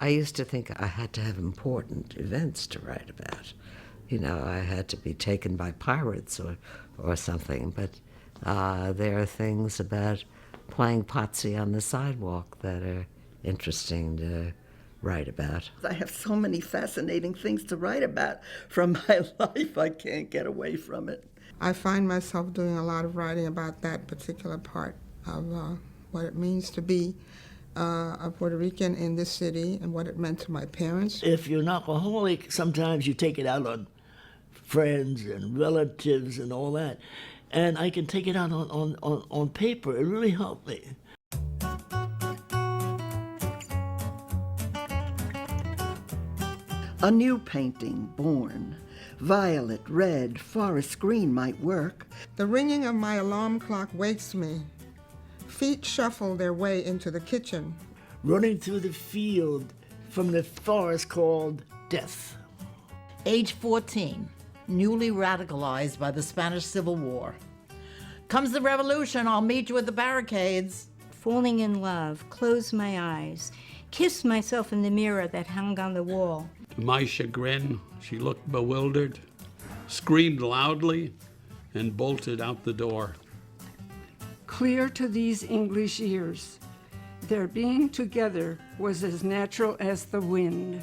I used to think I had to have important events to write about. You know, I had to be taken by pirates or something, but there are things about playing potsy on the sidewalk that are interesting to write about. I have so many fascinating things to write about from my life, I can't get away from it. I find myself doing a lot of writing about that particular part of what it means to be a Puerto Rican in this city and what it meant to my parents. If you're an alcoholic, sometimes you take it out on friends and relatives and all that. And I can take it out on paper. It really helped me. A new painting born. Violet, red, forest green might work. The ringing of my alarm clock wakes me. Feet shuffle their way into the kitchen. Running through the field from the forest called death. Age 14, newly radicalized by the Spanish Civil War. Comes the revolution, I'll meet you at the barricades. Falling in love, closed my eyes, kissed myself in the mirror that hung on the wall. To my chagrin, she looked bewildered, screamed loudly, and bolted out the door. Clear to these English ears, their being together was as natural as the wind.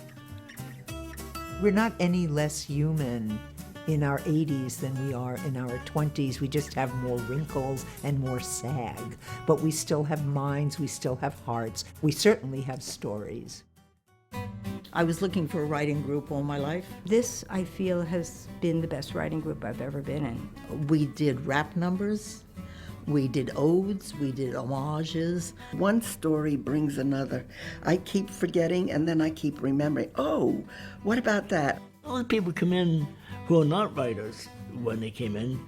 We're not any less human in our 80s than we are in our 20s. We just have more wrinkles and more sag. But we still have minds, we still have hearts, we certainly have stories. I was looking for a writing group all my life. This, I feel, has been the best writing group I've ever been in. We did rap numbers, we did odes, we did homages. One story brings another. I keep forgetting and then I keep remembering. Oh, what about that? A lot of people come in who are not writers when they came in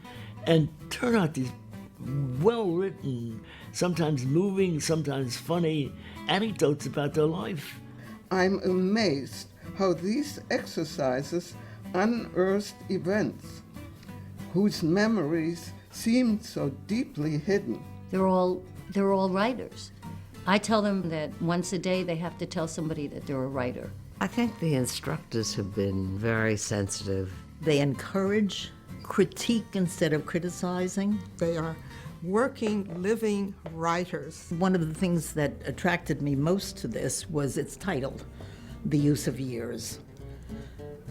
and turn out these well-written, sometimes moving, sometimes funny anecdotes about their life. I'm amazed how these exercises unearthed events whose memories seemed so deeply hidden. They're all writers. I tell them that once a day they have to tell somebody that they're a writer. I think the instructors have been very sensitive. They encourage critique instead of criticizing. They are working, living writers. One of the things that attracted me most to this was its title, The Use of Years,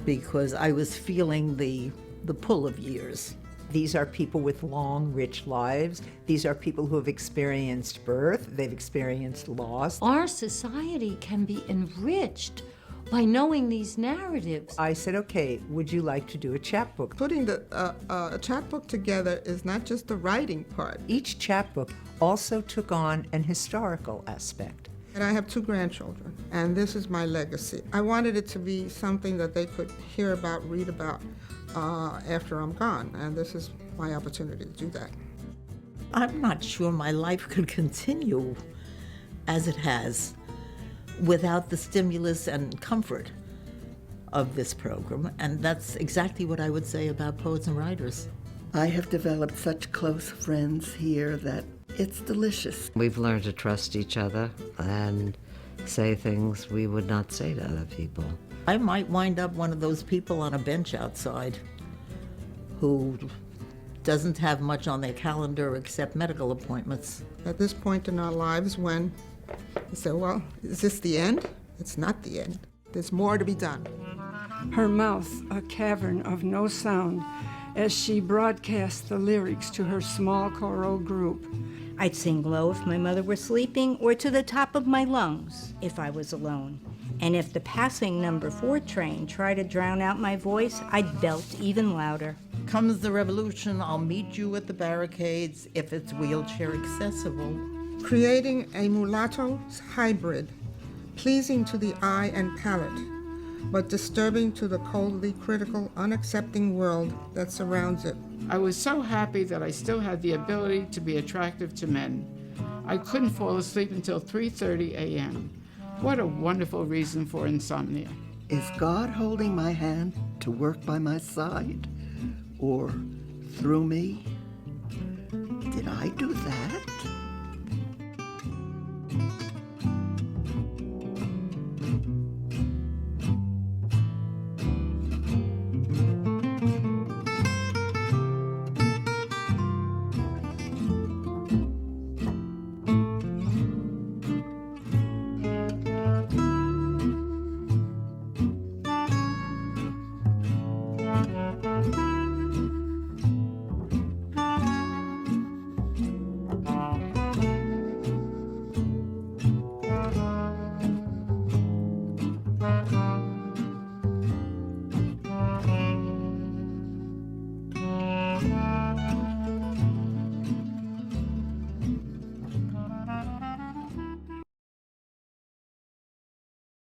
because I was feeling the pull of years. These are people with long, rich lives. These are people who have experienced birth, they've experienced loss. Our society can be enriched by knowing these narratives. I said, okay, would you like to do a chapbook? Putting a chapbook together is not just the writing part. Each chapbook also took on an historical aspect. And I have 2 grandchildren, and this is my legacy. I wanted it to be something that they could hear about, read about after I'm gone, and this is my opportunity to do that. I'm not sure my life could continue as it has without the stimulus and comfort of this program, and that's exactly what I would say about poets and writers. I have developed such close friends here that it's delicious. We've learned to trust each other and say things we would not say to other people. I might wind up one of those people on a bench outside who doesn't have much on their calendar except medical appointments. At this point in our lives when we say, well, is this the end? It's not the end. There's more to be done. Her mouth a cavern of no sound as she broadcast the lyrics to her small choral group. I'd sing low if my mother were sleeping, or to the top of my lungs if I was alone. And if the passing number 4 train tried to drown out my voice, I'd belt even louder. Comes the revolution, I'll meet you at the barricades if it's wheelchair accessible. Creating a mulatto's hybrid, pleasing to the eye and palate, but disturbing to the coldly critical, unaccepting world that surrounds it. I was so happy that I still had the ability to be attractive to men. I couldn't fall asleep until 3:30 a.m. What a wonderful reason for insomnia. Is God holding my hand to work by my side? Or through me? Did I do that?